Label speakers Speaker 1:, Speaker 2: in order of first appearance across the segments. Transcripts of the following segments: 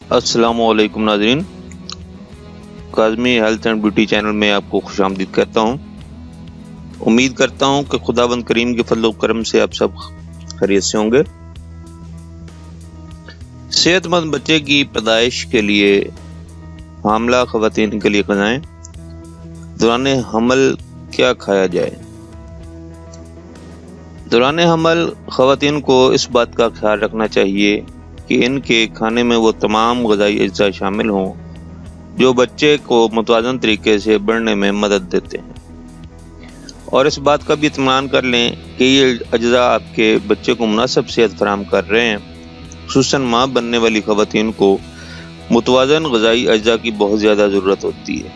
Speaker 1: अस्सलाम वालेकुम नाज़रीन, Kazmi health and beauty channel में आपको खुशामदीद कहता हूँ। उम्मीद करता हूँ कि खुदाबंद करीम के फज़ल व करम से आप सब खैरियत से होंगे। सेहतमंद बच्चे की पैदाइश के लिए हामला ख़वातीन के लिए ग़िज़ाएं। दौरान हमल क्या खाया जाए? दौरान हमल ख़वातीन को इस बात का ख्याल रखना चाहिए कि इनके खाने में वो तमाम ग़िज़ाई अज्जा शामिल हों जो बच्चे को मुतवाज़न तरीके से बढ़ने में मदद देते हैं, और इस बात का भी इत्मीनान कर लें कि ये अज्जा आपके बच्चे को मुनासिब सेहत फराहम कर रहे हैं। खुसूसन माँ बनने वाली ख़वातीन को मुतवाज़न ग़िज़ाई अज्जा की बहुत ज़्यादा ज़रूरत होती है,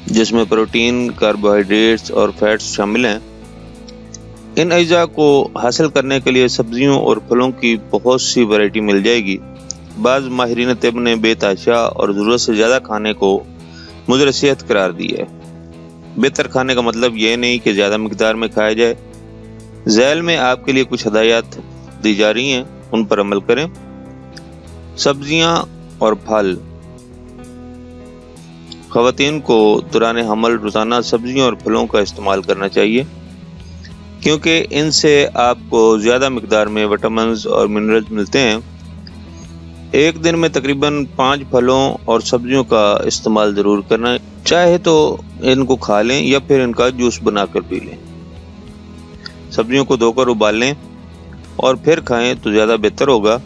Speaker 1: जिसमें प्रोटीन, कार्बोहाइड्रेट्स और फैट्स शामिल हैं। इन अज्जा को हासिल करने के लिए सब्जियों और फलों की बहुत सी वैरायटी मिल जाएगी। बाज़ माहिरीन तिब ने बेतहाशा और ज़रूरत से ज़्यादा खाने को मुज़र सेहत करार दिया है। बेहतर खाने का मतलब ये नहीं कि ज़्यादा मिकदार में खाया जाए। ज़ैल में आपके लिए कुछ हदायत दी जा रही हैं, उन पर अमल करें। सब्जियां और फल। ख़वातीन को दौरान हमल रोज़ाना सब्जियों और फलों का इस्तेमाल करना चाहिए, क्योंकि इनसे आपको ज़्यादा मिकदार में विटामिन्स और मिनरल्स मिलते हैं। एक दिन में तकरीबन 5 फलों और सब्जियों का इस्तेमाल ज़रूर करना, चाहे तो इनको खा लें या फिर इनका जूस बनाकर पी लें। सब्जियों को धोकर उबाल लें और फिर खाएं तो ज़्यादा बेहतर होगा।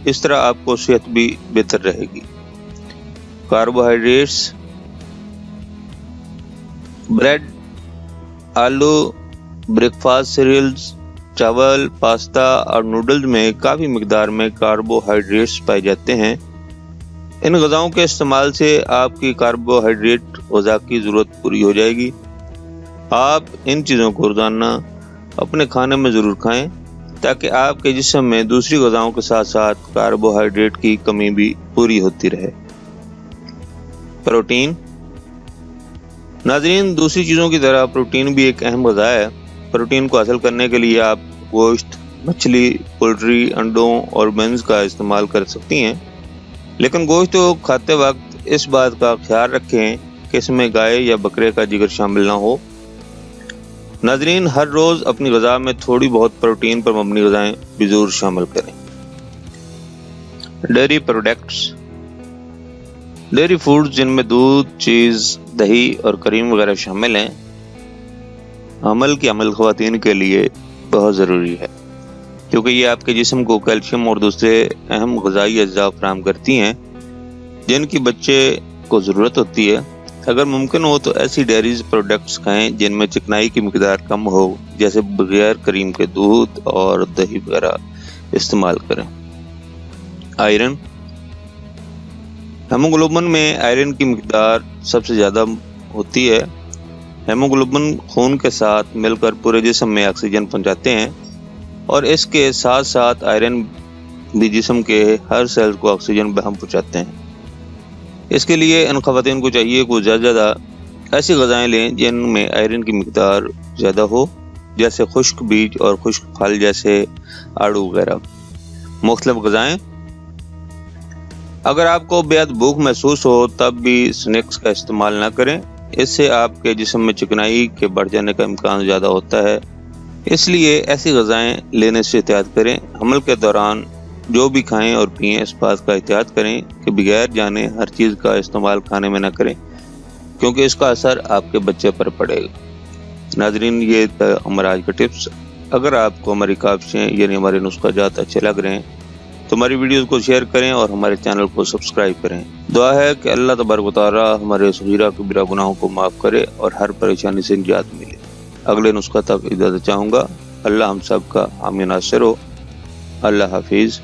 Speaker 1: इस तरह आपको सेहत भी बेहतर रहेगी। कार्बोहाइड्रेट्स। ब्रेड, आलू, ब्रेकफास्ट सीरियल्स, चावल, पास्ता और नूडल्स में काफ़ी मिकदार में कार्बोहाइड्रेट्स पाए जाते हैं। इन ग़िज़ाओं के इस्तेमाल से आपकी कार्बोहाइड्रेट ग़िज़ा की ज़रूरत पूरी हो जाएगी। आप इन चीज़ों को रोज़ाना अपने खाने में ज़रूर खाएं, ताकि आपके जिस्म में दूसरी ग़िज़ाओं के साथ साथ कार्बोहाइड्रेट की कमी भी पूरी होती रहे। प्रोटीन। नाज़रीन, दूसरी चीज़ों की तरह प्रोटीन भी एक अहम ग़िज़ा है। प्रोटीन को हासिल करने के लिए आप गोश्त, मछली, पोल्ट्री, अंडों और बीन्स का इस्तेमाल कर सकती हैं, लेकिन गोश्त को खाते वक्त इस बात का ख्याल रखें कि इसमें गाय या बकरे का जिगर शामिल ना हो। नाज़रीन, हर रोज़ अपनी ग़िज़ा में थोड़ी बहुत प्रोटीन पर मबनी ग़िज़ाएं भी ज़रूर शामिल करें। Dairy products. डेयरी फूड्स जिनमें दूध, चीज़, दही और क्रीम वगैरह शामिल हैं, हमल ख़वातीन के लिए बहुत ज़रूरी है, क्योंकि ये आपके जिस्म को कैल्शियम और दूसरे अहम ग़िज़ाई अज्जा फराहम करती हैं जिनकी बच्चे को ज़रूरत होती है। अगर मुमकिन हो तो ऐसी डेयरीज प्रोडक्ट्स खाएं जिनमें चिकनाई की मिकदार कम हो, जैसे बगैर क्रीम के दूध और दही वगैरह इस्तेमाल करें। आयरन। हेमोग्लोबिन में आयरन की मिकदार सबसे ज़्यादा होती है। हेमोग्लोबिन खून के साथ मिलकर पूरे जिस्म में ऑक्सीजन पहुंचाते हैं, और इसके साथ साथ आयरन भी जिस्म के हर सेल को ऑक्सीजन बहम पहुंचाते हैं। इसके लिए इन ख़वातीन को चाहिए कि ज़्यादा ऐसी ग़िज़ाएं लें जिनमें आयरन की मिकदार ज़्यादा हो, जैसे खुश्क बीज और खुश्क फल जैसे आड़ू वगैरह। मुख्तलिफ ग़िज़ाएं। अगर आपको बेहद भूख महसूस हो तब भी स्नैक्स का इस्तेमाल ना करें, इससे आपके जिस्म में चिकनाई के बढ़ जाने का इम्कान ज़्यादा होता है। इसलिए ऐसी ग़िज़ाएं लेने से एहतियात करें। हमल के दौरान जो भी खाएं और पिएं, इस बात का एहतियात करें कि बगैर जाने हर चीज़ का इस्तेमाल खाने में ना करें, क्योंकि इसका असर आपके बच्चे पर पड़ेगा। नाज़रीन, ये हमारा आज का टिप्स। अगर आपको हमारी काविशें यानी हमारे नुस्ख़ाजात अच्छे लग रहे हैं तो हमारी वीडियोज़ को शेयर करें और हमारे चैनल को सब्सक्राइब करें। दुआ है कि अल्लाह तबारक व तआला हमारे सगीरा कबीरा गुनाहों को माफ़ करे और हर परेशानी से निजात मिले। अगले नुस्ख़ा तक इजाज़त चाहूँगा। अल्लाह हम सब का हामी नासिर हो। अल्लाह हाफिज़।